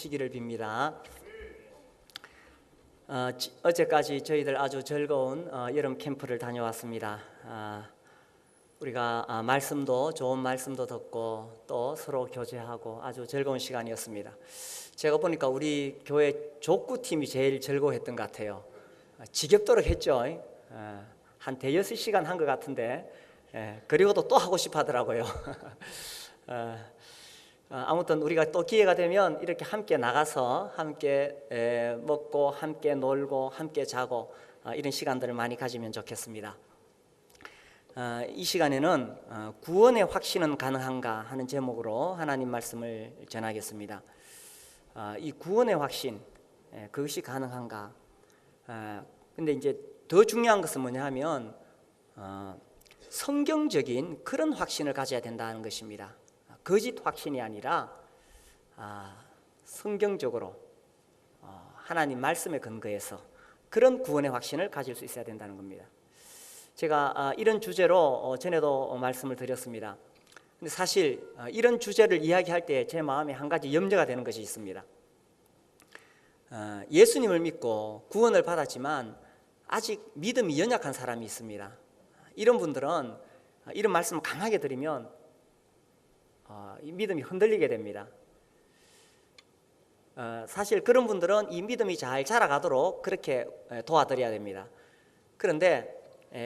되시기를 빕니다. 어제까지 저희들 아주 즐거운 여름 캠프를 다녀왔습니다. 우리가 말씀도 좋은 말씀도 듣고 또 서로 교제하고 아주 즐거운 시간이었습니다. 제가 보니까 우리 교회 족구팀이 제일 즐거워했던 것 같아요. 지겹도록 했죠. 한 대여섯 시간 한 것 같은데 그리고도 또 하고 싶어 하더라고요. 아무튼 우리가 또 기회가 되면 이렇게 함께 나가서 함께 먹고 함께 놀고 함께 자고 이런 시간들을 많이 가지면 좋겠습니다. 이 시간에는 구원의 확신은 가능한가 하는 제목으로 하나님 말씀을 전하겠습니다. 이 구원의 확신, 그것이 가능한가? 근데 이제 더 중요한 것은 뭐냐 하면 성경적인 그런 확신을 가져야 된다는 것입니다. 거짓 확신이 아니라 성경적으로 하나님 말씀에 근거해서 그런 구원의 확신을 가질 수 있어야 된다는 겁니다. 제가 이런 주제로 전에도 말씀을 드렸습니다. 근데 사실 이런 주제를 이야기할 때 제 마음에 한 가지 염려가 되는 것이 있습니다. 예수님을 믿고 구원을 받았지만 아직 믿음이 연약한 사람이 있습니다. 이런 분들은 이런 말씀을 강하게 드리면 이 믿음이 흔들리게 됩니다. 사실 그런 분들은 이 믿음이 잘 자라가도록 그렇게 도와드려야 됩니다. 그런데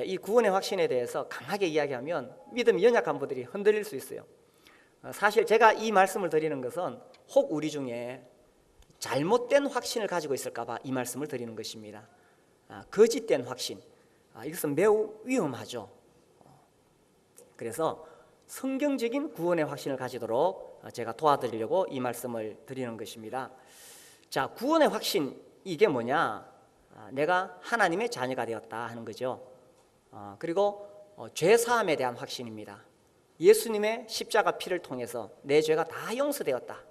이 구원의 확신에 대해서 강하게 이야기하면 믿음이 연약한 분들이 흔들릴 수 있어요. 사실 제가 이 말씀을 드리는 것은 혹 우리 중에 잘못된 확신을 가지고 있을까 봐 이 말씀을 드리는 것입니다. 거짓된 확신, 이것은 매우 위험하죠. 그래서 성경적인 구원의 확신을 가지도록 제가 도와드리려고 이 말씀을 드리는 것입니다. 자, 구원의 확신, 이게 뭐냐? 내가 하나님의 자녀가 되었다 하는 거죠. 그리고 죄사함에 대한 확신입니다. 예수님의 십자가 피를 통해서 내 죄가 다 용서되었다.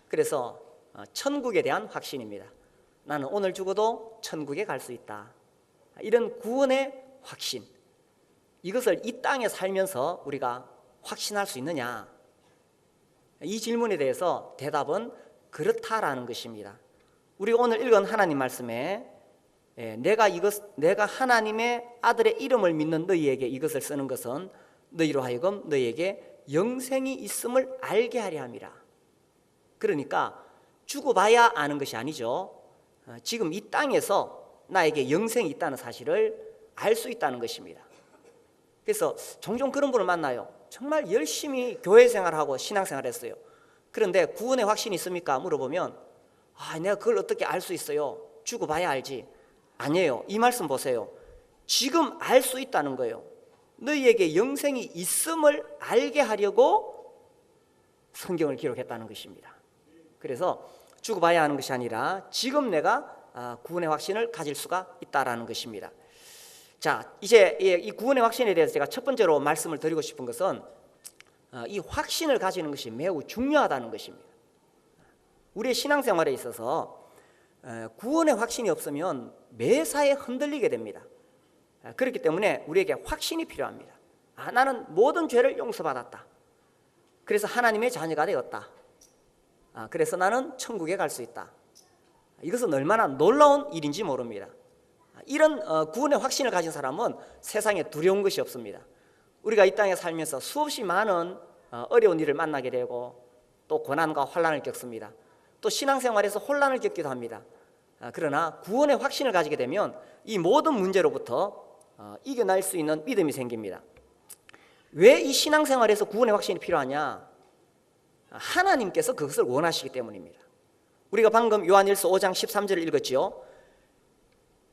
그래서 천국에 대한 확신입니다. 나는 오늘 죽어도 천국에 갈 수 있다. 이런 구원의 확신, 이것을 이 땅에 살면서 우리가 확신할 수 있느냐? 이 질문에 대해서 대답은 그렇다라는 것입니다. 우리가 오늘 읽은 하나님 말씀에 내가 하나님의 아들의 이름을 믿는 너희에게 이것을 쓰는 것은 너희로 하여금 너희에게 영생이 있음을 알게 하려 함이라. 그러니까 죽어봐야 아는 것이 아니죠. 지금 이 땅에서 나에게 영생이 있다는 사실을 알 수 있다는 것입니다. 그래서 종종 그런 분을 만나요. 정말 열심히 교회 생활하고 신앙생활 했어요. 그런데 구원의 확신이 있습니까? 물어보면 내가 그걸 어떻게 알 수 있어요? 죽어봐야 알지. 아니에요. 이 말씀 보세요. 지금 알 수 있다는 거예요. 너희에게 영생이 있음을 알게 하려고 성경을 기록했다는 것입니다. 그래서 죽어봐야 하는 것이 아니라 지금 내가 구원의 확신을 가질 수가 있다라는 것입니다. 자, 이제 이 구원의 확신에 대해서 제가 첫 번째로 말씀을 드리고 싶은 것은 이 확신을 가지는 것이 매우 중요하다는 것입니다. 우리의 신앙생활에 있어서 구원의 확신이 없으면 매사에 흔들리게 됩니다. 그렇기 때문에 우리에게 확신이 필요합니다. 나는 모든 죄를 용서받았다. 그래서 하나님의 자녀가 되었다. 그래서 나는 천국에 갈 수 있다. 이것은 얼마나 놀라운 일인지 모릅니다. 이런 구원의 확신을 가진 사람은 세상에 두려운 것이 없습니다. 우리가 이 땅에 살면서 수없이 많은 어려운 일을 만나게 되고 또 고난과 환난을 겪습니다. 또 신앙생활에서 혼란을 겪기도 합니다. 그러나 구원의 확신을 가지게 되면 이 모든 문제로부터 이겨낼 수 있는 믿음이 생깁니다. 왜 이 신앙생활에서 구원의 확신이 필요하냐? 하나님께서 그것을 원하시기 때문입니다. 우리가 방금 요한일서 5장 13절을 읽었지요.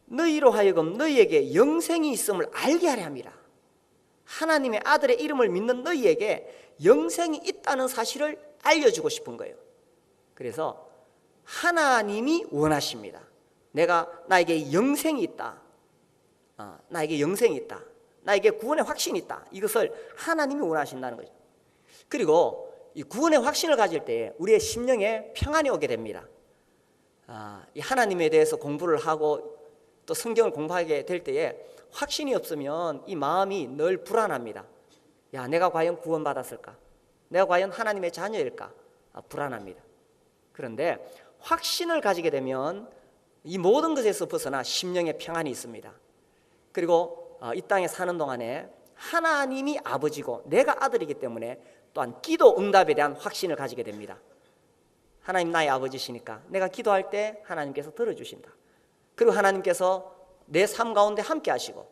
너희로 하여금 너희에게 영생이 있음을 알게 하려 함이라. 하나님의 아들의 이름을 믿는 너희에게 영생이 있다는 사실을 알려주고 싶은 거예요. 그래서 하나님이 원하십니다. 나에게 영생이 있다. 나에게 영생이 있다. 나에게 구원의 확신이 있다. 이것을 하나님이 원하신다는 거죠. 그리고 이 구원의 확신을 가질 때 우리의 심령에 평안이 오게 됩니다. 이 하나님에 대해서 공부를 하고 또 성경을 공부하게 될 때에 확신이 없으면 이 마음이 늘 불안합니다. 내가 과연 구원받았을까? 내가 과연 하나님의 자녀일까? 불안합니다. 그런데 확신을 가지게 되면 이 모든 것에서 벗어나 심령의 평안이 있습니다. 그리고 이 땅에 사는 동안에 하나님이 아버지고 내가 아들이기 때문에 또한 기도 응답에 대한 확신을 가지게 됩니다. 하나님 나의 아버지시니까 내가 기도할 때 하나님께서 들어주신다. 그리고 하나님께서 내 삶 가운데 함께 하시고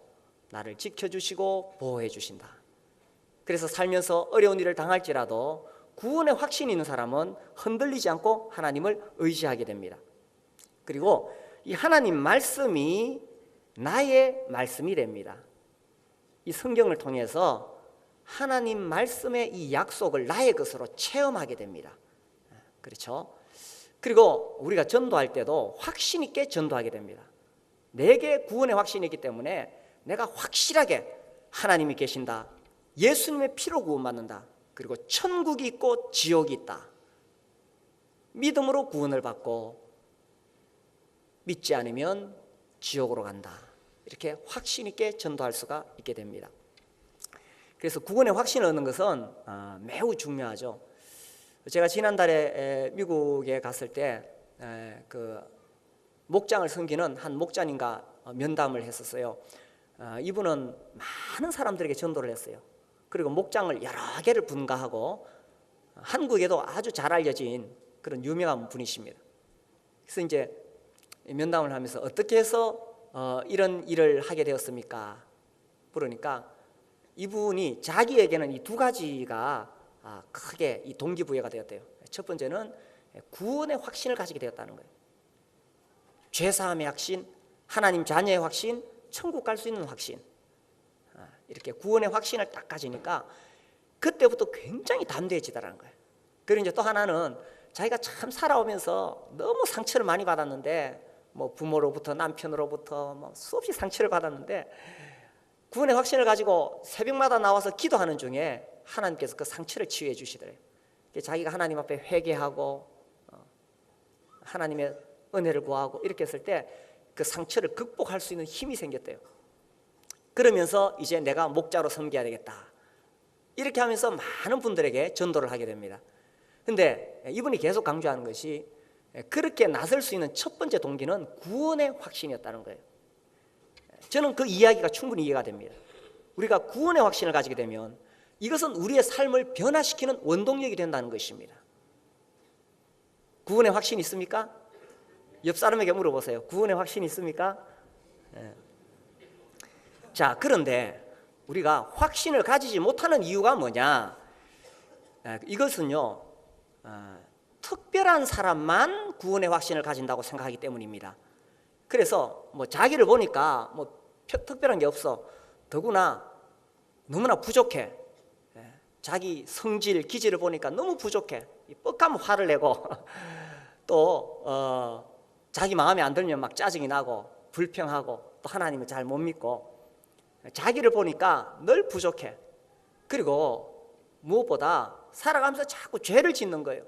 나를 지켜주시고 보호해 주신다. 그래서 살면서 어려운 일을 당할지라도 구원의 확신이 있는 사람은 흔들리지 않고 하나님을 의지하게 됩니다. 그리고 이 하나님 말씀이 나의 말씀이 됩니다. 이 성경을 통해서 하나님 말씀의 이 약속을 나의 것으로 체험하게 됩니다. 그렇죠? 그리고 우리가 전도할 때도 확신 있게 전도하게 됩니다. 내게 구원의 확신이 있기 때문에 내가 확실하게 하나님이 계신다, 예수님의 피로 구원받는다, 그리고 천국이 있고 지옥이 있다, 믿음으로 구원을 받고 믿지 않으면 지옥으로 간다, 이렇게 확신 있게 전도할 수가 있게 됩니다. 그래서 구원의 확신을 얻는 것은 매우 중요하죠. 제가 지난달에 미국에 갔을 때 그 목장을 섬기는 한 목자님과 면담을 했었어요. 이분은 많은 사람들에게 전도를 했어요. 그리고 목장을 여러 개를 분가하고 한국에도 아주 잘 알려진 그런 유명한 분이십니다. 그래서 이제 면담을 하면서 어떻게 해서 이런 일을 하게 되었습니까? 그러니까 이분이 자기에게는 이 두 가지가 크게 이 동기부여가 되었대요. 첫 번째는 구원의 확신을 가지게 되었다는 거예요. 죄사함의 확신, 하나님 자녀의 확신, 천국 갈 수 있는 확신. 이렇게 구원의 확신을 딱 가지니까 그때부터 굉장히 담대해지더라는 거예요. 그리고 이제 또 하나는 자기가 참 살아오면서 너무 상처를 많이 받았는데 뭐 부모로부터 남편으로부터 뭐 수없이 상처를 받았는데 구원의 확신을 가지고 새벽마다 나와서 기도하는 중에 하나님께서 그 상처를 치유해 주시더래요. 자기가 하나님 앞에 회개하고 하나님의 은혜를 구하고 이렇게 했을 때 그 상처를 극복할 수 있는 힘이 생겼대요. 그러면서 이제 내가 목자로 섬겨야 되겠다, 이렇게 하면서 많은 분들에게 전도를 하게 됩니다. 근데 이분이 계속 강조하는 것이 그렇게 나설 수 있는 첫 번째 동기는 구원의 확신이었다는 거예요. 저는 그 이야기가 충분히 이해가 됩니다. 우리가 구원의 확신을 가지게 되면 이것은 우리의 삶을 변화시키는 원동력이 된다는 것입니다. 구원의 확신이 있습니까? 옆 사람에게 물어보세요. 구원의 확신이 있습니까? 자, 그런데 우리가 확신을 가지지 못하는 이유가 뭐냐? 이것은요, 특별한 사람만 구원의 확신을 가진다고 생각하기 때문입니다. 그래서 뭐 자기를 보니까 뭐 특별한 게 없어, 더구나 너무나 부족해, 자기 성질, 기질을 보니까 너무 부족해, 뻑하면 화를 내고 또 자기 마음에 안 들면 막 짜증이 나고 불평하고 또 하나님을 잘 못 믿고 자기를 보니까 늘 부족해. 그리고 무엇보다 살아가면서 자꾸 죄를 짓는 거예요.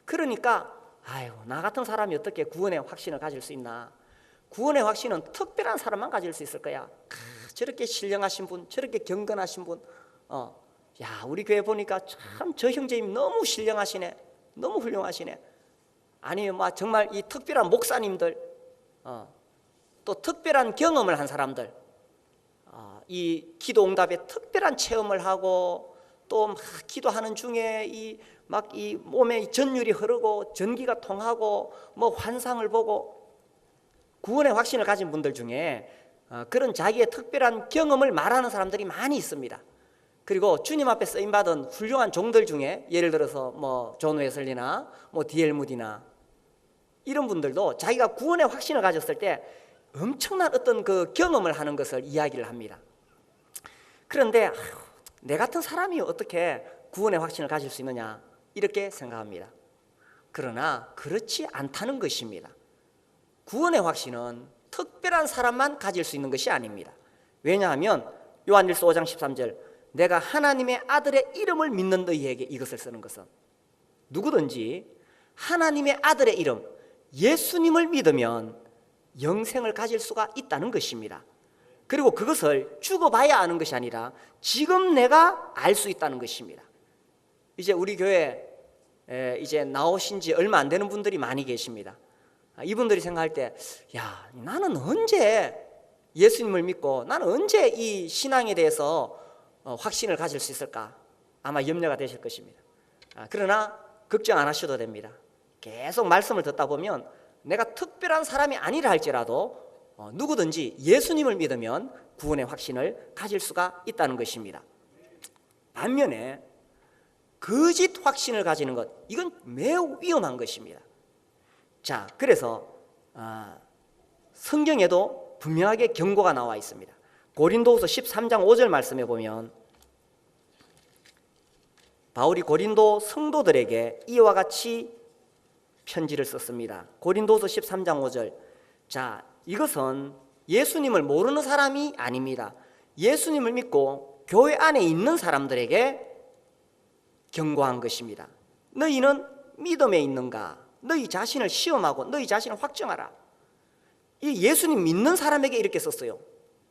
그러니까 아유, 나 같은 사람이 어떻게 구원의 확신을 가질 수 있나? 구원의 확신은 특별한 사람만 가질 수 있을 거야. 저렇게 신령하신 분, 저렇게 경건하신 분, 야, 우리 교회 보니까 참 저 형제님 너무 신령하시네, 너무 훌륭하시네. 아니면 막 정말 이 특별한 목사님들, 또 특별한 경험을 한 사람들, 이 기도 응답에 특별한 체험을 하고 또 막 기도하는 중에 이 몸에 전율이 흐르고 전기가 통하고 뭐 환상을 보고, 구원의 확신을 가진 분들 중에 그런 자기의 특별한 경험을 말하는 사람들이 많이 있습니다. 그리고 주님 앞에 쓰임받은 훌륭한 종들 중에 예를 들어서 뭐 존 웨슬리나 뭐 D.L. 무디나 이런 분들도 자기가 구원의 확신을 가졌을 때 엄청난 어떤 그 경험을 하는 것을 이야기를 합니다. 그런데 내 같은 사람이 어떻게 구원의 확신을 가질 수 있느냐, 이렇게 생각합니다. 그러나 그렇지 않다는 것입니다. 구원의 확신은 특별한 사람만 가질 수 있는 것이 아닙니다. 왜냐하면 요한일서 5장 13절, 내가 하나님의 아들의 이름을 믿는 너희에게, 이것을 쓰는 것은 누구든지 하나님의 아들의 이름, 예수님을 믿으면 영생을 가질 수가 있다는 것입니다. 그리고 그것을 죽어봐야 아는 것이 아니라 지금 내가 알 수 있다는 것입니다. 이제 우리 교회 이제 나오신 지 얼마 안 되는 분들이 많이 계십니다. 이분들이 생각할 때, 야, 나는 언제 예수님을 믿고 나는 언제 이 신앙에 대해서 확신을 가질 수 있을까? 아마 염려가 되실 것입니다. 그러나 걱정 안 하셔도 됩니다. 계속 말씀을 듣다 보면 내가 특별한 사람이 아니라 할지라도 누구든지 예수님을 믿으면 구원의 확신을 가질 수가 있다는 것입니다. 반면에 거짓 확신을 가지는 것, 이건 매우 위험한 것입니다. 자, 그래서 성경에도 분명하게 경고가 나와 있습니다. 고린도후서 13장 5절 말씀에 보면 바울이 고린도 성도들에게 이와 같이 편지를 썼습니다. 고린도후서 13장 5절. 자, 이것은 예수님을 모르는 사람이 아닙니다. 예수님을 믿고 교회 안에 있는 사람들에게 경고한 것입니다. 너희는 믿음에 있는가? 너희 자신을 시험하고 너희 자신을 확정하라. 이 예수님 믿는 사람에게 이렇게 썼어요.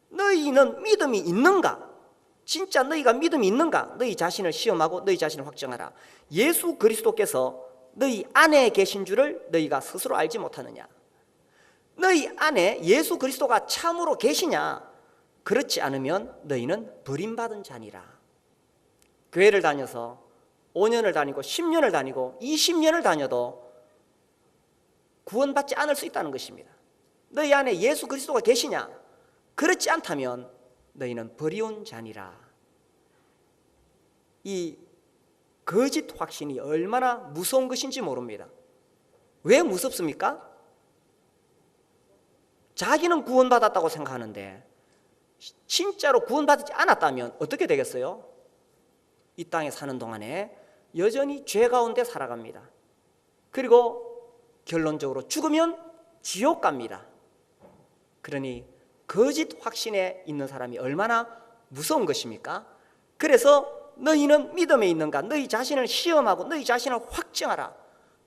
너희는 믿음이 있는가? 진짜 너희가 믿음이 있는가? 너희 자신을 시험하고 너희 자신을 확정하라. 예수 그리스도께서 너희 안에 계신 줄을 너희가 스스로 알지 못하느냐? 너희 안에 예수 그리스도가 참으로 계시냐? 그렇지 않으면 너희는 버림받은 자니라. 교회를 다녀서 5년을 다니고 10년을 다니고 20년을 다녀도 구원받지 않을 수 있다는 것입니다. 너희 안에 예수 그리스도가 계시냐? 그렇지 않다면 너희는 버리운 자니라. 이 거짓 확신이 얼마나 무서운 것인지 모릅니다. 왜 무섭습니까? 자기는 구원받았다고 생각하는데 진짜로 구원받지 않았다면 어떻게 되겠어요? 이 땅에 사는 동안에 여전히 죄 가운데 살아갑니다. 그리고 결론적으로 죽으면 지옥 갑니다. 그러니 거짓 확신에 있는 사람이 얼마나 무서운 것입니까? 그래서 너희는 믿음에 있는가? 너희 자신을 시험하고 너희 자신을 확증하라.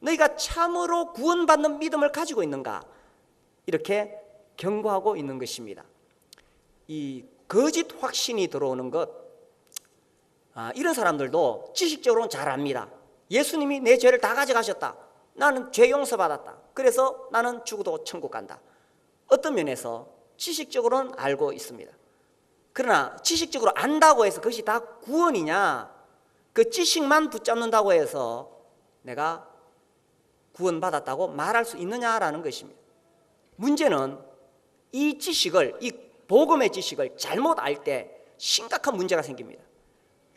너희가 참으로 구원받는 믿음을 가지고 있는가? 이렇게 경고하고 있는 것입니다. 이 거짓 확신이 들어오는 것, 이런 사람들도 지식적으로는 잘 압니다. 예수님이 내 죄를 다 가져가셨다. 나는 죄 용서받았다. 그래서 나는 죽어도 천국 간다. 어떤 면에서 지식적으로는 알고 있습니다. 그러나 지식적으로 안다고 해서 그것이 다 구원이냐? 그 지식만 붙잡는다고 해서 내가 구원받았다고 말할 수 있느냐라는 것입니다. 문제는 이 지식을, 이 복음의 지식을 잘못 알 때 심각한 문제가 생깁니다.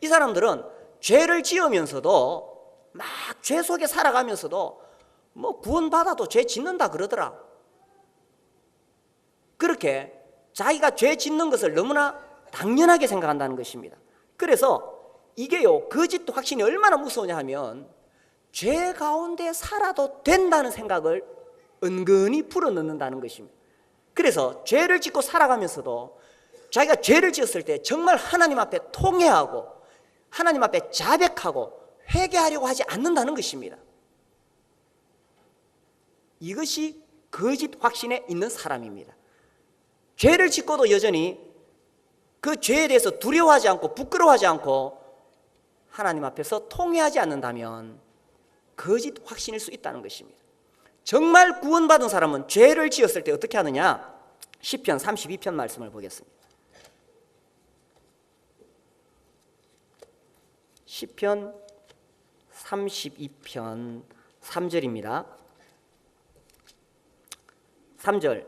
이 사람들은 죄를 지으면서도 막 죄 속에 살아가면서도 뭐 구원받아도 죄 짓는다 그러더라. 그렇게 자기가 죄 짓는 것을 너무나 당연하게 생각한다는 것입니다. 그래서 이게요, 거짓 확신이 얼마나 무서우냐 하면 죄 가운데 살아도 된다는 생각을 은근히 불어넣는다는 것입니다. 그래서 죄를 짓고 살아가면서도 자기가 죄를 지었을 때 정말 하나님 앞에 통회하고 하나님 앞에 자백하고 회개하려고 하지 않는다는 것입니다. 이것이 거짓 확신에 있는 사람입니다. 죄를 짓고도 여전히 그 죄에 대해서 두려워하지 않고 부끄러워하지 않고 하나님 앞에서 통회하지 않는다면 거짓 확신일 수 있다는 것입니다. 정말 구원받은 사람은 죄를 지었을 때 어떻게 하느냐? 시편 32편 말씀을 보겠습니다. 시편 32편 3절입니다. 3절.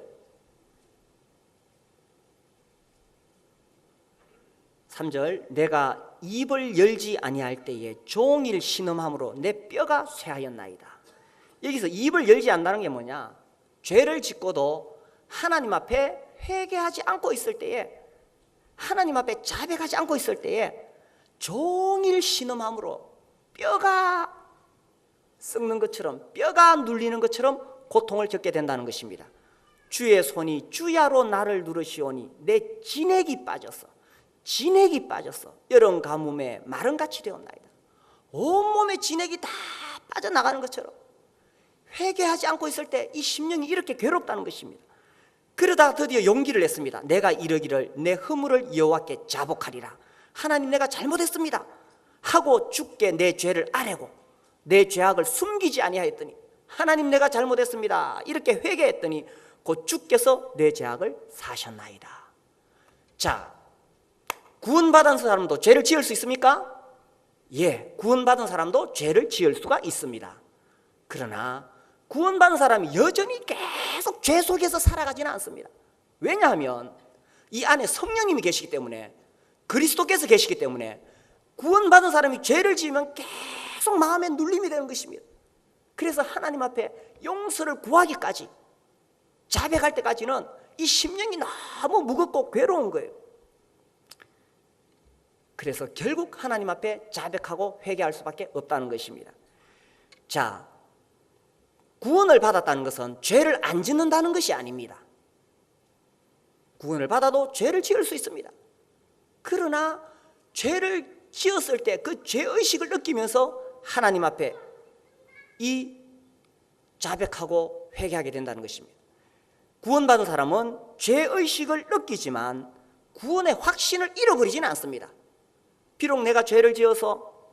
3절. 내가 입을 열지 아니할 때에 종일 신음함으로 내 뼈가 쇠하였나이다. 여기서 입을 열지 않는다는 게 뭐냐? 죄를 짓고도 하나님 앞에 회개하지 않고 있을 때에, 하나님 앞에 자백하지 않고 있을 때에 종일 신음함으로 뼈가 썩는 것처럼, 뼈가 눌리는 것처럼 고통을 겪게 된다는 것입니다. 주의 손이 주야로 나를 누르시오니 내 진액이 빠졌어. 진액이 빠졌어. 여름 가뭄에 마른같이 되었나이다. 온몸에 진액이 다 빠져나가는 것처럼 회개하지 않고 있을 때 이 심령이 이렇게 괴롭다는 것입니다. 그러다 드디어 용기를 냈습니다. 내가 이르기를 내 허물을 여호와께 자복하리라. 하나님, 내가 잘못했습니다 하고 주께 내 죄를 아뢰고 내 죄악을 숨기지 아니하였더니 하나님 내가 잘못했습니다 이렇게 회개했더니 곧 주께서 내 죄악을 사셨나이다. 자, 구원받은 사람도 죄를 지을 수 있습니까? 예, 구원받은 사람도 죄를 지을 수가 있습니다. 그러나 구원받은 사람이 여전히 계속 죄 속에서 살아가지는 않습니다. 왜냐하면 이 안에 성령님이 계시기 때문에, 그리스도께서 계시기 때문에 구원받은 사람이 죄를 지으면 계속 마음에 눌림이 되는 것입니다. 그래서 하나님 앞에 용서를 구하기까지, 자백할 때까지는 이 심령이 너무 무겁고 괴로운 거예요. 그래서 결국 하나님 앞에 자백하고 회개할 수밖에 없다는 것입니다. 자, 구원을 받았다는 것은 죄를 안 짓는다는 것이 아닙니다. 구원을 받아도 죄를 지을 수 있습니다. 그러나 죄를 지었을 때 그 죄의식을 느끼면서 하나님 앞에 이 자백하고 회개하게 된다는 것입니다. 구원받은 사람은 죄의식을 느끼지만 구원의 확신을 잃어버리지는 않습니다. 비록 내가 죄를 지어서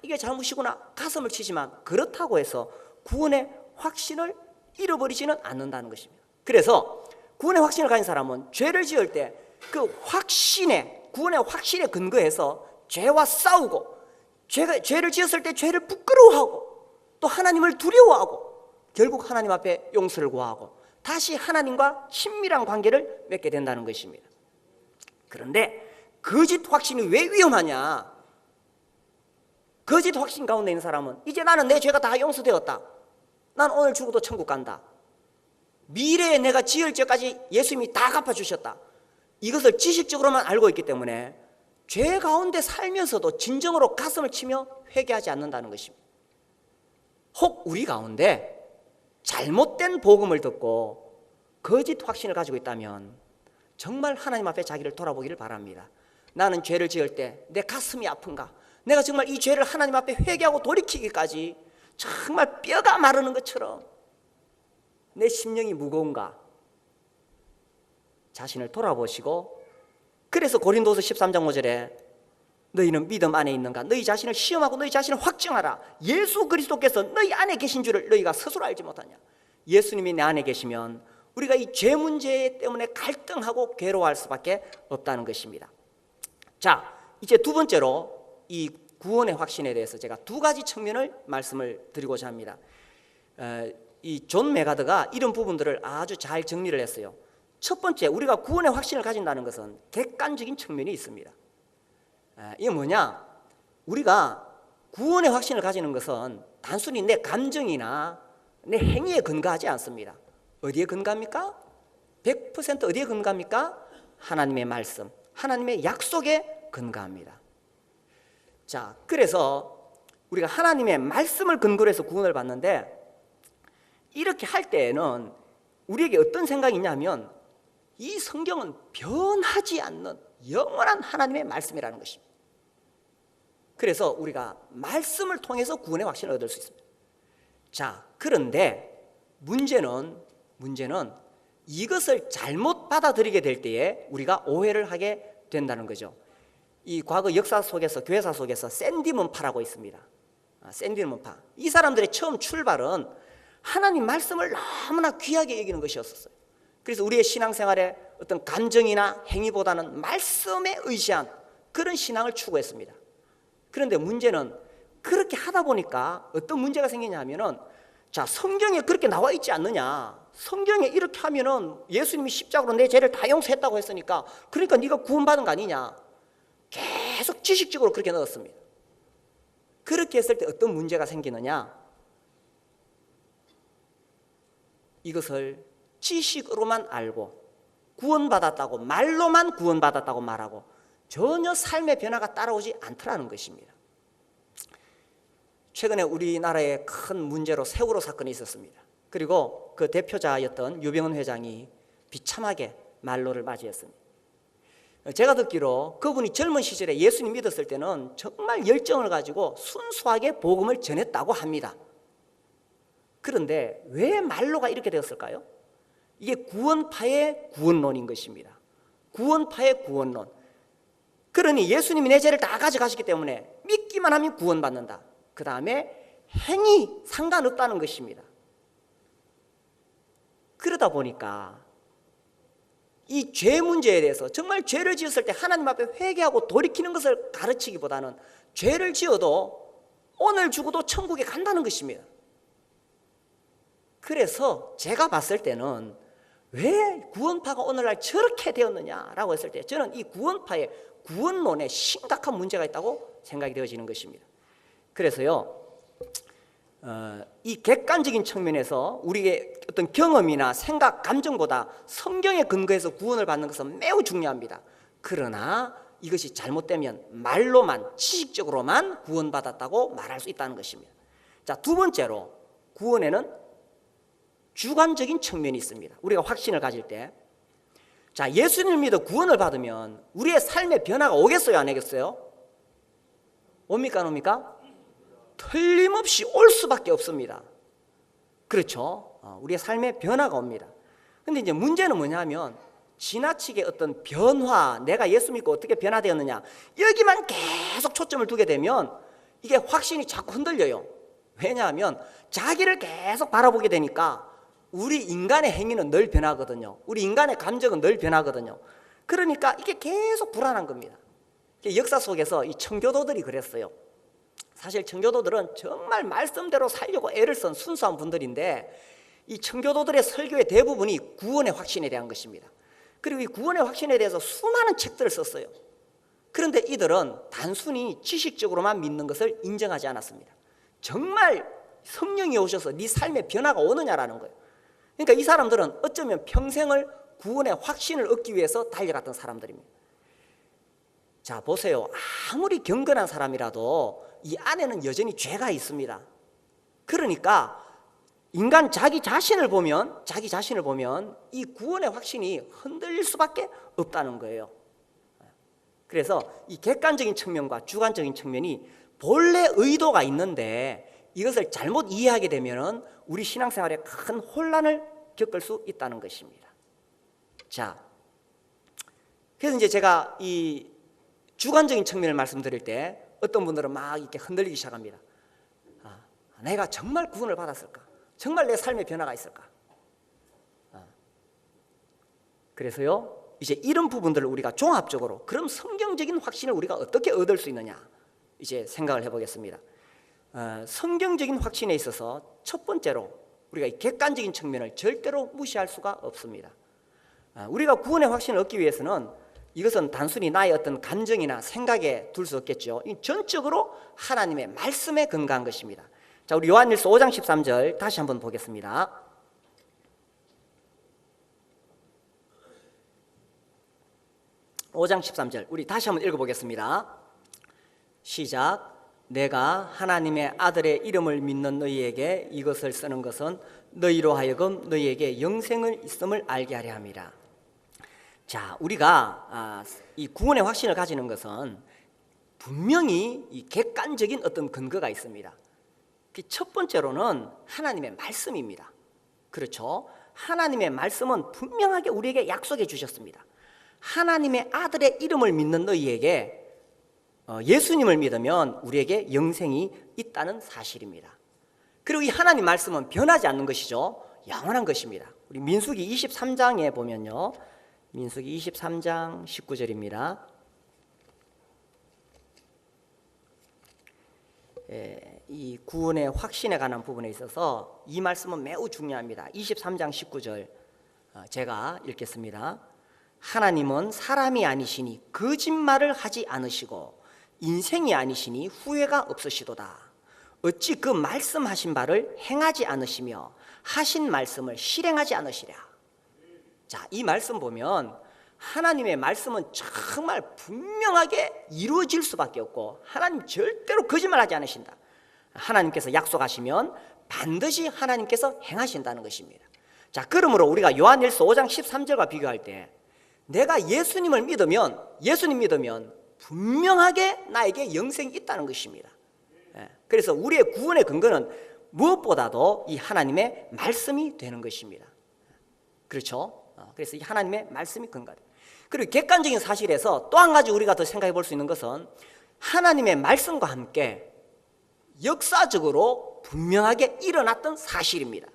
이게 잘못이구나 가슴을 치지만 그렇다고 해서 구원의 확신을 잃어버리지는 않는다는 것입니다. 그래서 구원의 확신을 가진 사람은 죄를 지을 때 그 확신에, 구원의 확신에 근거해서 죄와 싸우고, 죄를 지었을 때 죄를 부끄러워하고 또 하나님을 두려워하고 결국 하나님 앞에 용서를 구하고 다시 하나님과 친밀한 관계를 맺게 된다는 것입니다. 그런데 거짓 확신이 왜 위험하냐? 거짓 확신 가운데 있는 사람은 이제 나는 내 죄가 다 용서되었다, 난 오늘 죽어도 천국 간다, 미래에 내가 지을 죄까지 예수님이 다 갚아주셨다, 이것을 지식적으로만 알고 있기 때문에 죄 가운데 살면서도 진정으로 가슴을 치며 회개하지 않는다는 것입니다. 혹 우리 가운데 잘못된 복음을 듣고 거짓 확신을 가지고 있다면 정말 하나님 앞에 자기를 돌아보기를 바랍니다. 나는 죄를 지을 때 내 가슴이 아픈가? 내가 정말 이 죄를 하나님 앞에 회개하고 돌이키기까지 정말 뼈가 마르는 것처럼 내 심령이 무거운가? 자신을 돌아보시고, 그래서 고린도서 13장 5절에 너희는 믿음 안에 있는가? 너희 자신을 시험하고 너희 자신을 확증하라. 예수 그리스도께서 너희 안에 계신 줄을 너희가 스스로 알지 못하냐? 예수님이 내 안에 계시면 우리가 이 죄 문제 때문에 갈등하고 괴로워할 수밖에 없다는 것입니다. 자, 이제 두 번째로 이 구원의 확신에 대해서 제가 두 가지 측면을 말씀을 드리고자 합니다. 이 존 메가드가 이런 부분들을 아주 잘 정리를 했어요. 첫 번째, 우리가 구원의 확신을 가진다는 것은 객관적인 측면이 있습니다. 이게 뭐냐? 우리가 구원의 확신을 가지는 것은 단순히 내 감정이나 내 행위에 근거하지 않습니다. 어디에 근거합니까? 100% 어디에 근거합니까? 하나님의 말씀, 하나님의 약속에 근거합니다. 자, 그래서 우리가 하나님의 말씀을 근거로 해서 구원을 받는데, 이렇게 할 때에는 우리에게 어떤 생각이 있냐면 이 성경은 변하지 않는 영원한 하나님의 말씀이라는 것입니다. 그래서 우리가 말씀을 통해서 구원의 확신을 얻을 수 있습니다. 자, 그런데 문제는 이것을 잘못 받아들이게 될 때에 우리가 오해를 하게 된다는 거죠. 이 과거 역사 속에서, 교회사 속에서 샌디 문파라고 있습니다. 샌디 문파. 이 사람들의 처음 출발은 하나님 말씀을 너무나 귀하게 여기는 것이었어요. 그래서 우리의 신앙생활에 어떤 감정이나 행위보다는 말씀에 의지한 그런 신앙을 추구했습니다. 그런데 문제는 그렇게 하다 보니까 어떤 문제가 생기냐 하면은, 자, 성경에 그렇게 나와 있지 않느냐, 성경에 이렇게 하면은 예수님이 십자가로 내 죄를 다 용서했다고 했으니까 그러니까 네가 구원받은 거 아니냐, 계속 지식적으로 그렇게 넣었습니다. 그렇게 했을 때 어떤 문제가 생기느냐, 이것을 지식으로만 알고 구원받았다고, 말로만 구원받았다고 말하고 전혀 삶의 변화가 따라오지 않더라는 것입니다. 최근에 우리나라에 큰 문제로 세월호 사건이 있었습니다. 그리고 그 대표자였던 유병헌 회장이 비참하게 만로를 맞이했습니다. 제가 듣기로 그분이 젊은 시절에 예수님 믿었을 때는 정말 열정을 가지고 순수하게 복음을 전했다고 합니다. 그런데 왜 만로가 이렇게 되었을까요? 이게 구원파의 구원론인 것입니다. 구원파의 구원론. 그러니 예수님이 내 죄를 다 가져가시기 때문에 믿기만 하면 구원받는다. 그 다음에 행위 상관없다는 것입니다. 그러다 보니까 이 죄 문제에 대해서 정말 죄를 지었을 때 하나님 앞에 회개하고 돌이키는 것을 가르치기보다는 죄를 지어도 오늘 죽어도 천국에 간다는 것입니다. 그래서 제가 봤을 때는 왜 구원파가 오늘날 저렇게 되었느냐라고 했을 때 저는 이 구원파의 구원론에 심각한 문제가 있다고 생각이 되어지는 것입니다. 그래서요, 이 객관적인 측면에서 우리의 어떤 경험이나 생각, 감정보다 성경에 근거해서 구원을 받는 것은 매우 중요합니다. 그러나 이것이 잘못되면 말로만, 지식적으로만 구원받았다고 말할 수 있다는 것입니다. 자, 두 번째로 구원에는 주관적인 측면이 있습니다. 우리가 확신을 가질 때, 자, 예수님을 믿어 구원을 받으면 우리의 삶의 변화가 오겠어요, 안 오겠어요? 옵니까, 안 옵니까? 틀림없이 올 수밖에 없습니다. 그렇죠? 우리의 삶의 변화가 옵니다. 근데 이제 문제는 뭐냐면 지나치게 어떤 변화, 내가 예수 믿고 어떻게 변화되었느냐, 여기만 계속 초점을 두게 되면 이게 확신이 자꾸 흔들려요. 왜냐하면 자기를 계속 바라보게 되니까 우리 인간의 행위는 늘 변하거든요. 우리 인간의 감정은 늘 변하거든요. 그러니까 이게 계속 불안한 겁니다. 역사 속에서 이 청교도들이 그랬어요. 사실 청교도들은 정말 말씀대로 살려고 애를 쓴 순수한 분들인데 이 청교도들의 설교의 대부분이 구원의 확신에 대한 것입니다. 그리고 이 구원의 확신에 대해서 수많은 책들을 썼어요. 그런데 이들은 단순히 지식적으로만 믿는 것을 인정하지 않았습니다. 정말 성령이 오셔서 네 삶에 변화가 오느냐라는 거예요. 그러니까 이 사람들은 어쩌면 평생을 구원의 확신을 얻기 위해서 달려갔던 사람들입니다. 자, 보세요. 아무리 경건한 사람이라도 이 안에는 여전히 죄가 있습니다. 그러니까 인간 자기 자신을 보면 이 구원의 확신이 흔들릴 수밖에 없다는 거예요. 그래서 이 객관적인 측면과 주관적인 측면이 본래 의도가 있는데 이것을 잘못 이해하게 되면 우리 신앙생활에 큰 혼란을 겪을 수 있다는 것입니다. 자, 그래서 이제 제가 이 주관적인 측면을 말씀드릴 때 어떤 분들은 막 이렇게 흔들리기 시작합니다. 내가 정말 구원을 받았을까? 정말 내 삶에 변화가 있을까? 그래서요, 이제 이런 부분들을 우리가 종합적으로 그럼 성경적인 확신을 우리가 어떻게 얻을 수 있느냐 이제 생각을 해보겠습니다. 성경적인 확신에 있어서 첫 번째로 우리가 이 객관적인 측면을 절대로 무시할 수가 없습니다. 우리가 구원의 확신을 얻기 위해서는 이것은 단순히 나의 어떤 감정이나 생각에 둘 수 없겠죠. 전적으로 하나님의 말씀에 근거한 것입니다. 자, 우리 요한일서 5장 13절 다시 한번 보겠습니다. (5장 13절) 우리 다시 한번 읽어보겠습니다. 시작. 내가 하나님의 아들의 이름을 믿는 너희에게 이것을 쓰는 것은 너희로 하여금 너희에게 영생을 있음을 알게 하려 함이라. 자, 우리가 이 구원의 확신을 가지는 것은 분명히 이 객관적인 어떤 근거가 있습니다. 첫 번째로는 하나님의 말씀입니다. 그렇죠? 하나님의 말씀은 분명하게 우리에게 약속해 주셨습니다. 하나님의 아들의 이름을 믿는 너희에게 예수님을 믿으면 우리에게 영생이 있다는 사실입니다. 그리고 이 하나님 말씀은 변하지 않는 것이죠. 영원한 것입니다. 우리 민수기 23장에 보면요, 민수기 23장 19절입니다. 이 구원의 확신에 관한 부분에 있어서 이 말씀은 매우 중요합니다. 23장 19절 제가 읽겠습니다. 하나님은 사람이 아니시니 거짓말을 하지 않으시고 인생이 아니시니 후회가 없으시도다. 어찌 그 말씀하신 바를 행하지 않으시며 하신 말씀을 실행하지 않으시랴. 자, 이 말씀 보면 하나님의 말씀은 정말 분명하게 이루어질 수밖에 없고 하나님 절대로 거짓말하지 않으신다. 하나님께서 약속하시면 반드시 하나님께서 행하신다는 것입니다. 자, 그러므로 우리가 요한일서 5장 13절과 비교할 때 내가 예수님 믿으면 분명하게 나에게 영생이 있다는 것입니다. 그래서 우리의 구원의 근거는 무엇보다도 이 하나님의 말씀이 되는 것입니다. 그렇죠? 그래서 이 하나님의 말씀이 근거다. 그리고 객관적인 사실에서 또 한 가지 우리가 더 생각해 볼 수 있는 것은 하나님의 말씀과 함께 역사적으로 분명하게 일어났던 사실입니다.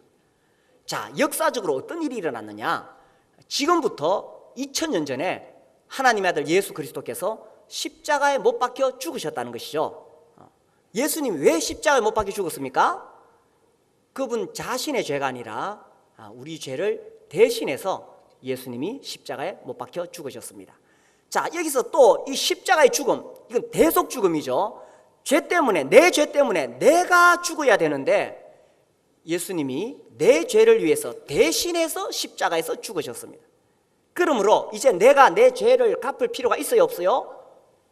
자, 역사적으로 어떤 일이 일어났느냐? 지금부터 2000년 전에 하나님의 아들 예수 그리스도께서 십자가에 못 박혀 죽으셨다는 것이죠. 예수님 왜 십자가에 못 박혀 죽었습니까? 그분 자신의 죄가 아니라 우리 죄를 대신해서 예수님이 십자가에 못 박혀 죽으셨습니다. 자, 여기서 또 이 십자가의 죽음, 이건 대속 죽음이죠. 죄 때문에, 내 죄 때문에 내가 죽어야 되는데 예수님이 내 죄를 위해서 대신해서 십자가에서 죽으셨습니다. 그러므로 이제 내가 내 죄를 갚을 필요가 있어요, 없어요?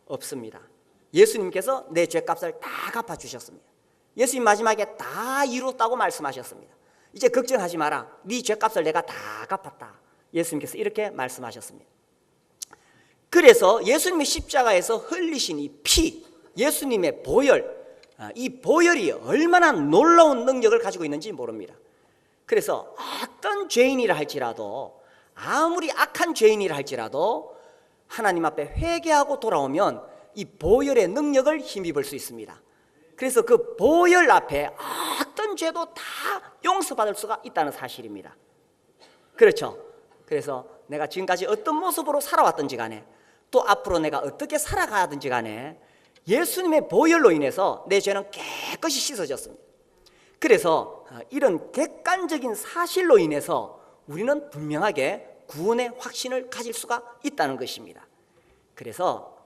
없습니다. 예수님께서 내 죄값을 다 갚아주셨습니다. 예수님 마지막에 다 이루었다고 말씀하셨습니다. 이제 걱정하지 마라. 네 죄값을 내가 다 갚았다. 예수님께서 이렇게 말씀하셨습니다. 그래서 예수님의 십자가에서 흘리신 이 피, 예수님의 보혈, 이 보혈이 얼마나 놀라운 능력을 가지고 있는지 모릅니다. 그래서 어떤 죄인이라 할지라도, 아무리 악한 죄인이라 할지라도 하나님 앞에 회개하고 돌아오면 이 보혈의 능력을 힘입을 수 있습니다. 그래서 그 보혈 앞에 어떤 죄도 다 용서받을 수가 있다는 사실입니다. 그렇죠? 그래서 내가 지금까지 어떤 모습으로 살아왔든지 간에, 또 앞으로 내가 어떻게 살아가든지 간에 예수님의 보혈로 인해서 내 죄는 깨끗이 씻어졌습니다. 그래서 이런 객관적인 사실로 인해서 우리는 분명하게 구원의 확신을 가질 수가 있다는 것입니다. 그래서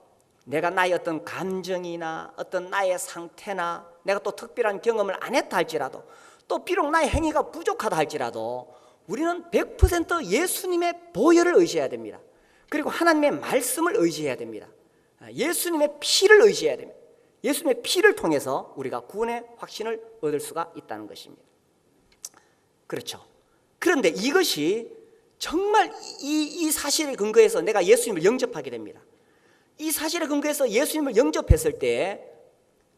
내가 나의 어떤 감정이나 어떤 나의 상태나 내가 또 특별한 경험을 안 했다 할지라도, 또 비록 나의 행위가 부족하다 할지라도 우리는 100% 예수님의 보혈을 의지해야 됩니다. 그리고 하나님의 말씀을 의지해야 됩니다. 예수님의 피를 의지해야 됩니다. 예수님의 피를 통해서 우리가 구원의 확신을 얻을 수가 있다는 것입니다. 그렇죠. 그런데 이것이 정말 이 사실에 근거해서 내가 예수님을 영접하게 됩니다. 이 사실에 근거해서 예수님을 영접했을 때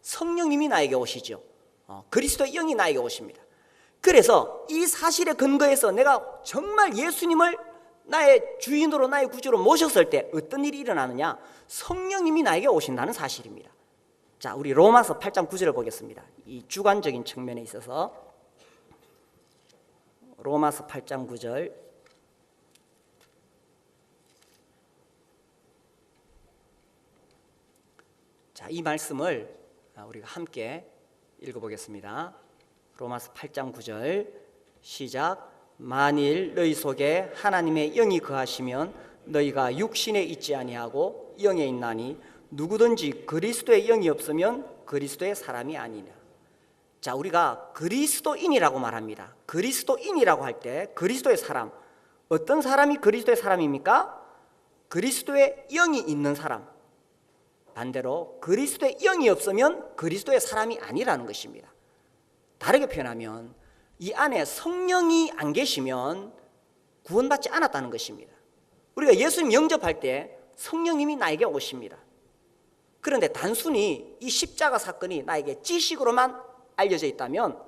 성령님이 나에게 오시죠. 그리스도의 영이 나에게 오십니다. 그래서 이 사실에 근거해서 내가 정말 예수님을 나의 주인으로, 나의 구주로 모셨을 때 어떤 일이 일어나느냐? 성령님이 나에게 오신다는 사실입니다. 자, 우리 로마서 8장 9절을 보겠습니다. 이 주관적인 측면에 있어서 로마서 8장 9절, 자, 이 말씀을 우리가 함께 읽어보겠습니다. 로마서 8장 9절 시작. 만일 너희 속에 하나님의 영이 거하시면 너희가 육신에 있지 아니하고 영에 있나니 누구든지 그리스도의 영이 없으면 그리스도의 사람이 아니냐. 자, 우리가 그리스도인이라고 말합니다. 그리스도인이라고 할 때 그리스도의 사람, 어떤 사람이 그리스도의 사람입니까? 그리스도의 영이 있는 사람. 반대로 그리스도의 영이 없으면 그리스도의 사람이 아니라는 것입니다. 다르게 표현하면 이 안에 성령이 안 계시면 구원받지 않았다는 것입니다. 우리가 예수님 영접할 때 성령님이 나에게 오십니다. 그런데 단순히 이 십자가 사건이 나에게 지식으로만 알려져 있다면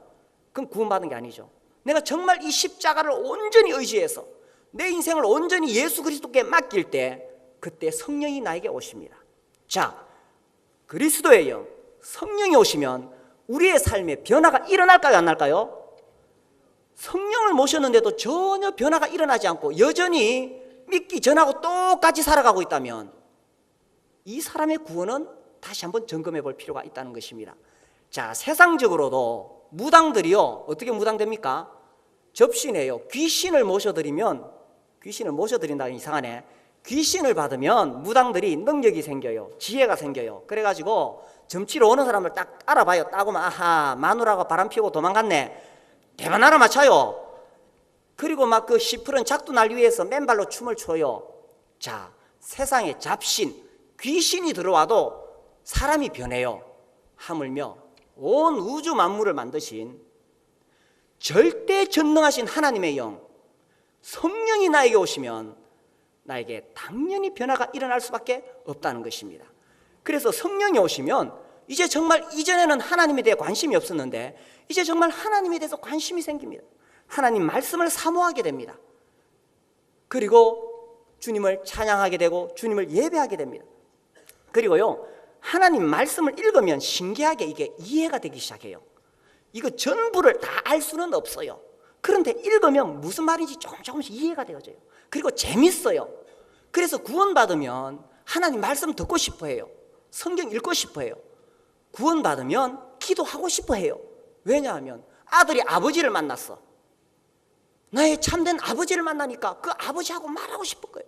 그건 구원받은 게 아니죠. 내가 정말 이 십자가를 온전히 의지해서 내 인생을 온전히 예수 그리스도께 맡길 때 그때 성령이 나에게 오십니다. 자, 그리스도의 영, 성령이 오시면 우리의 삶에 변화가 일어날까요, 안 날까요? 성령을 모셨는데도 전혀 변화가 일어나지 않고 여전히 믿기 전하고 똑같이 살아가고 있다면 이 사람의 구원은 다시 한번 점검해 볼 필요가 있다는 것입니다. 자, 세상적으로도 무당들이요, 어떻게 무당됩니까? 접신해요. 귀신을 모셔드린다는 이상하네. 귀신을 받으면 무당들이 능력이 생겨요. 지혜가 생겨요. 그래가지고 점치러 오는 사람을 딱 알아봐요. 따고만 아하, 마누라가 바람 피우고 도망갔네. 대만 알아맞혀요. 그리고 막 그 시푸른 작두날 위에서 맨발로 춤을 춰요. 자, 세상에 잡신, 귀신이 들어와도 사람이 변해요. 하물며 온 우주 만물을 만드신 절대 전능하신 하나님의 영, 성령이 나에게 오시면 나에게 당연히 변화가 일어날 수밖에 없다는 것입니다. 그래서 성령이 오시면 이제 정말 이전에는 하나님에 대해 관심이 없었는데 이제 정말 하나님에 대해서 관심이 생깁니다. 하나님 말씀을 사모하게 됩니다. 그리고 주님을 찬양하게 되고 주님을 예배하게 됩니다. 그리고요, 하나님 말씀을 읽으면 신기하게 이게 이해가 되기 시작해요. 이거 전부를 다 알 수는 없어요. 그런데 읽으면 무슨 말인지 조금씩 이해가 되어져요. 그리고 재밌어요. 그래서 구원받으면 하나님 말씀 듣고 싶어 해요. 성경 읽고 싶어 해요. 구원받으면 기도하고 싶어 해요. 왜냐하면 아들이 아버지를 만났어. 나의 참된 아버지를 만나니까 그 아버지하고 말하고 싶은 거예요.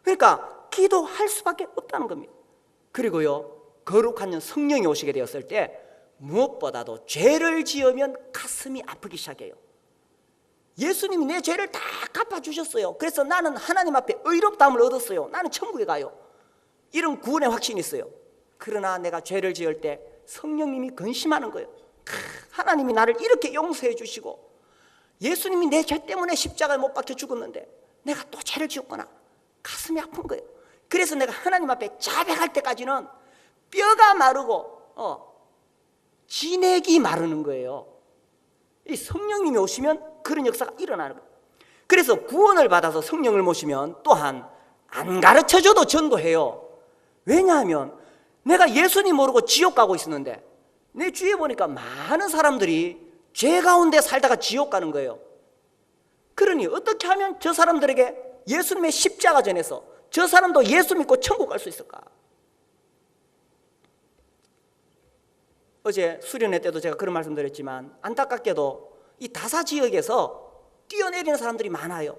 그러니까 기도할 수밖에 없다는 겁니다. 그리고요, 거룩한 영 성령이 오시게 되었을 때 무엇보다도 죄를 지으면 가슴이 아프기 시작해요. 예수님이 내 죄를 다 갚아주셨어요. 그래서 나는 하나님 앞에 의롭다함을 얻었어요. 나는 천국에 가요. 이런 구원의 확신이 있어요. 그러나 내가 죄를 지을 때 성령님이 근심하는 거예요. 하나님이 나를 이렇게 용서해 주시고 예수님이 내 죄 때문에 십자가에 못 박혀 죽었는데 내가 또 죄를 지었구나. 가슴이 아픈 거예요. 그래서 내가 하나님 앞에 자백할 때까지는 뼈가 마르고 진액이 마르는 거예요. 이 성령님이 오시면 그런 역사가 일어나는 거예요. 그래서 구원을 받아서 성령을 모시면 또한 안 가르쳐줘도 전도해요. 왜냐하면 내가 예수님 모르고 지옥 가고 있었는데 내 주위에 보니까 많은 사람들이 죄 가운데 살다가 지옥 가는 거예요. 그러니 어떻게 하면 저 사람들에게 예수님의 십자가 전해서 저 사람도 예수 믿고 천국 갈 수 있을까? 어제 수련회 때도 제가 그런 말씀 드렸지만 안타깝게도 이 다사 지역에서 뛰어내리는 사람들이 많아요.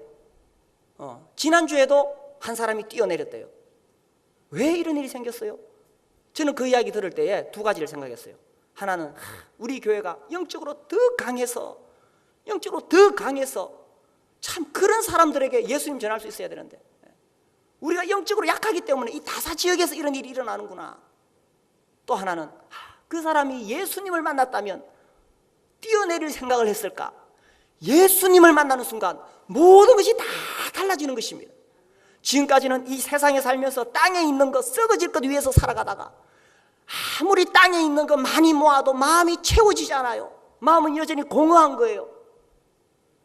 지난주에도 한 사람이 뛰어내렸대요. 왜 이런 일이 생겼어요? 저는 그 이야기 들을 때에 두 가지를 생각했어요. 하나는 우리 교회가 영적으로 더 강해서 참 그런 사람들에게 예수님 전할 수 있어야 되는데 우리가 영적으로 약하기 때문에 이 다사 지역에서 이런 일이 일어나는구나. 또 하나는 그 사람이 예수님을 만났다면 뛰어내릴 생각을 했을까? 예수님을 만나는 순간 모든 것이 다 달라지는 것입니다. 지금까지는 이 세상에 살면서 땅에 있는 것, 썩어질 것 위해서 살아가다가 아무리 땅에 있는 것 많이 모아도 마음이 채워지지 않아요. 마음은 여전히 공허한 거예요.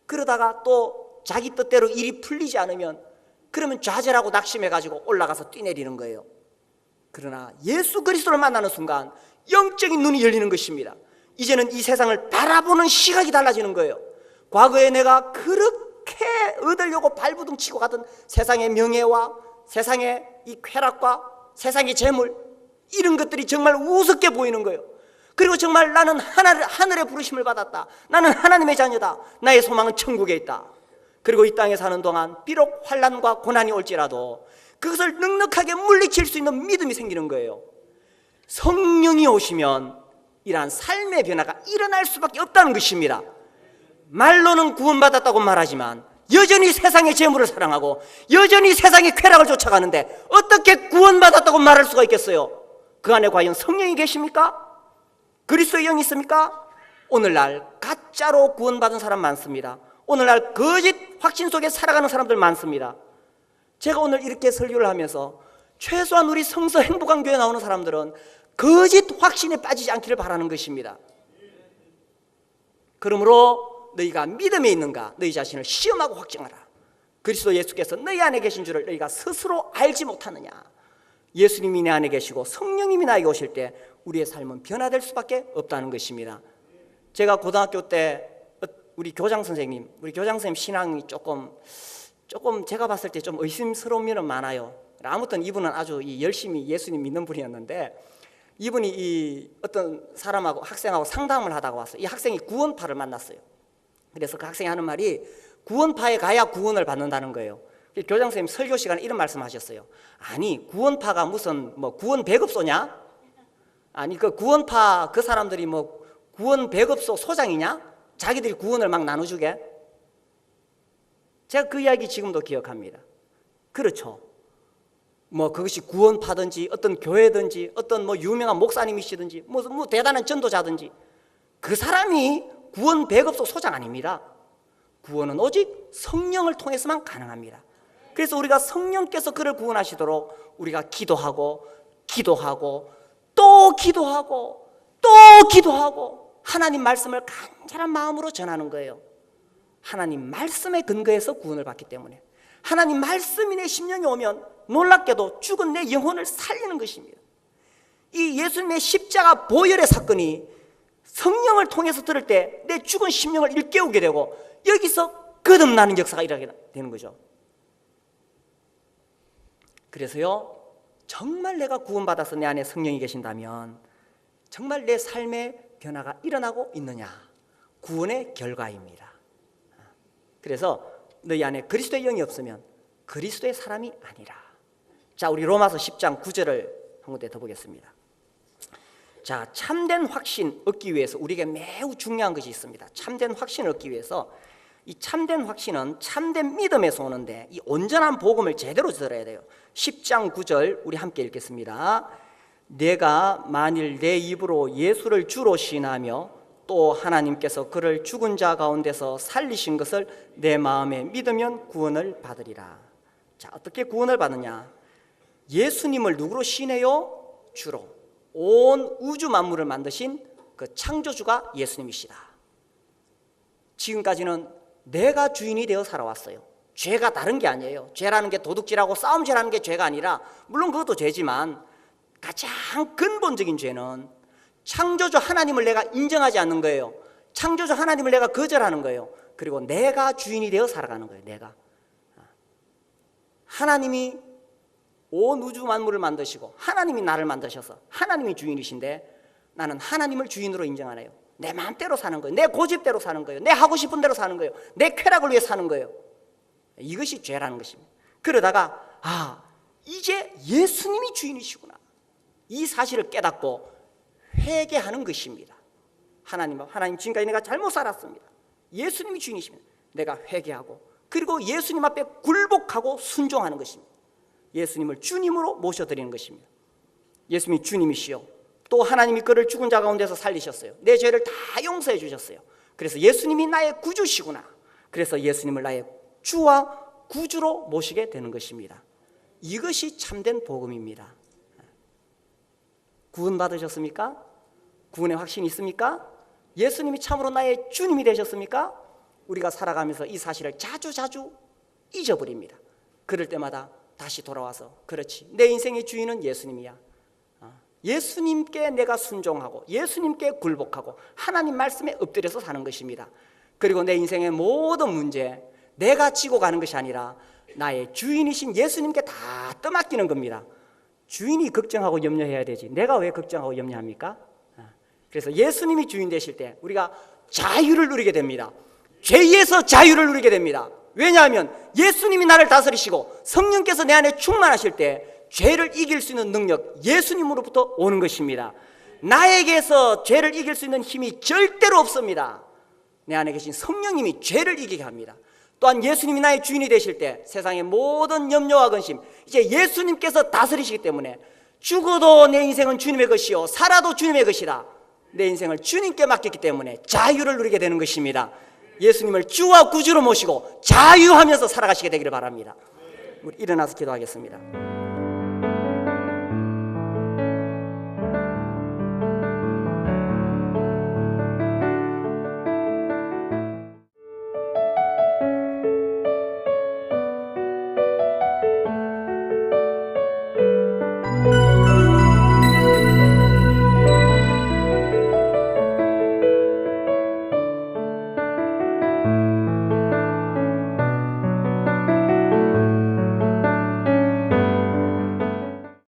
그러다가 또 자기 뜻대로 일이 풀리지 않으면 그러면 좌절하고 낙심해가지고 올라가서 뛰내리는 거예요. 그러나 예수 그리스도를 만나는 순간 영적인 눈이 열리는 것입니다. 이제는 이 세상을 바라보는 시각이 달라지는 거예요. 과거에 내가 그렇게 얻으려고 발부둥 치고 가던 세상의 명예와 세상의 이 쾌락과 세상의 재물 이런 것들이 정말 우습게 보이는 거예요. 그리고 정말 나는 하늘의 부르심을 받았다. 나는 하나님의 자녀다. 나의 소망은 천국에 있다. 그리고 이 땅에 사는 동안 비록 환난과 고난이 올지라도 그것을 넉넉하게 물리칠 수 있는 믿음이 생기는 거예요. 성령이 오시면 이러한 삶의 변화가 일어날 수밖에 없다는 것입니다. 말로는 구원받았다고 말하지만 여전히 세상의 재물을 사랑하고 여전히 세상의 쾌락을 쫓아가는데 어떻게 구원받았다고 말할 수가 있겠어요? 그 안에 과연 성령이 계십니까? 그리스도의 영이 있습니까? 오늘날 가짜로 구원받은 사람 많습니다. 오늘날 거짓 확신 속에 살아가는 사람들 많습니다. 제가 오늘 이렇게 설교를 하면서 최소한 우리 성서 행복한 교회 나오는 사람들은 거짓 확신에 빠지지 않기를 바라는 것입니다. 그러므로 너희가 믿음에 있는가 너희 자신을 시험하고 확증하라. 그리스도 예수께서 너희 안에 계신 줄을 너희가 스스로 알지 못하느냐. 예수님이 내 안에 계시고 성령님이 나에게 오실 때 우리의 삶은 변화될 수밖에 없다는 것입니다. 제가 고등학교 때 우리 교장 선생님 신앙이 조금 제가 봤을 때 좀 의심스러운 면은 많아요. 아무튼 이분은 아주 열심히 예수님 믿는 분이었는데 이분이 이 어떤 사람하고 학생하고 상담을 하다가 왔어요. 이 학생이 구원파를 만났어요. 그래서 그 학생이 하는 말이 구원파에 가야 구원을 받는다는 거예요. 교장 선생님 설교 시간에 이런 말씀하셨어요. 아니 구원파가 무슨 구원 배급소냐? 아니 그 구원파 그 사람들이 구원 배급소 소장이냐? 자기들이 구원을 막 나눠주게? 제가 그 이야기 지금도 기억합니다. 그렇죠. 그것이 구원파든지 어떤 교회든지 어떤 유명한 목사님이시든지 대단한 전도자든지 그 사람이 구원 배급소 소장 아닙니다. 구원은 오직 성령을 통해서만 가능합니다. 그래서 우리가 성령께서 그를 구원하시도록 우리가 기도하고 또 기도하고 하나님 말씀을 간절한 마음으로 전하는 거예요. 하나님 말씀에 근거해서 구원을 받기 때문에 하나님 말씀이 내 심령에 오면 놀랍게도 죽은 내 영혼을 살리는 것입니다. 이 예수님의 십자가 보혈의 사건이 성령을 통해서 들을 때 내 죽은 심령을 일깨우게 되고 여기서 거듭나는 역사가 일어나게 되는 거죠. 그래서요, 정말 내가 구원받아서 내 안에 성령이 계신다면 정말 내 삶의 변화가 일어나고 있느냐? 구원의 결과입니다. 그래서 너희 안에 그리스도의 영이 없으면 그리스도의 사람이 아니라. 자, 우리 로마서 10장 9절을 한 군데 더 보겠습니다. 자, 참된 확신 얻기 위해서 우리에게 매우 중요한 것이 있습니다. 참된 확신을 얻기 위해서 이 참된 확신은 참된 믿음에서 오는데 이 온전한 복음을 제대로 들어야 돼요. 10장 9절 우리 함께 읽겠습니다. 내가 만일 내 입으로 예수를 주로 시인하며 또 하나님께서 그를 죽은 자 가운데서 살리신 것을 내 마음에 믿으면 구원을 받으리라. 자, 어떻게 구원을 받느냐? 예수님을 누구로 시인해요? 주로. 온 우주 만물을 만드신 그 창조주가 예수님이시다. 지금까지는 내가 주인이 되어 살아왔어요. 죄가 다른 게 아니에요. 죄라는 게 도둑질하고 싸움질하는 게 죄가 아니라, 물론 그것도 죄지만 가장 근본적인 죄는 창조주 하나님을 내가 인정하지 않는 거예요. 창조주 하나님을 내가 거절하는 거예요. 그리고 내가 주인이 되어 살아가는 거예요. 내가. 하나님이 온 우주 만물을 만드시고 하나님이 나를 만드셔서 하나님이 주인이신데 나는 하나님을 주인으로 인정 안 해요. 내 마음대로 사는 거예요. 내 고집대로 사는 거예요. 내 하고 싶은 대로 사는 거예요. 내 쾌락을 위해 사는 거예요. 이것이 죄라는 것입니다. 그러다가 이제 예수님이 주인이시구나, 이 사실을 깨닫고 회개하는 것입니다. 하나님 지금까지 내가 잘못 살았습니다. 예수님이 주인이십니다. 내가 회개하고 그리고 예수님 앞에 굴복하고 순종하는 것입니다. 예수님을 주님으로 모셔드리는 것입니다. 예수님이 주님이시요, 또 하나님이 그를 죽은 자 가운데서 살리셨어요. 내 죄를 다 용서해 주셨어요. 그래서 예수님이 나의 구주시구나. 그래서 예수님을 나의 주와 구주로 모시게 되는 것입니다. 이것이 참된 복음입니다. 구원 받으셨습니까? 구원의 확신이 있습니까? 예수님이 참으로 나의 주님이 되셨습니까? 우리가 살아가면서 이 사실을 자주 잊어버립니다. 그럴 때마다 다시 돌아와서, 그렇지, 내 인생의 주인은 예수님이야. 예수님께 내가 순종하고 예수님께 굴복하고 하나님 말씀에 엎드려서 사는 것입니다. 그리고 내 인생의 모든 문제 내가 지고 가는 것이 아니라 나의 주인이신 예수님께 다 떠맡기는 겁니다. 주인이 걱정하고 염려해야 되지 내가 왜 걱정하고 염려합니까? 그래서 예수님이 주인 되실 때 우리가 자유를 누리게 됩니다. 죄에서 자유를 누리게 됩니다. 왜냐하면 예수님이 나를 다스리시고 성령께서 내 안에 충만하실 때 죄를 이길 수 있는 능력, 예수님으로부터 오는 것입니다. 나에게서 죄를 이길 수 있는 힘이 절대로 없습니다. 내 안에 계신 성령님이 죄를 이기게 합니다. 또한 예수님이 나의 주인이 되실 때 세상의 모든 염려와 근심 이제 예수님께서 다스리시기 때문에 죽어도 내 인생은 주님의 것이요 살아도 주님의 것이다. 내 인생을 주님께 맡겼기 때문에 자유를 누리게 되는 것입니다. 예수님을 주와 구주로 모시고 자유하면서 살아가시게 되기를 바랍니다. 우리 일어나서 기도하겠습니다.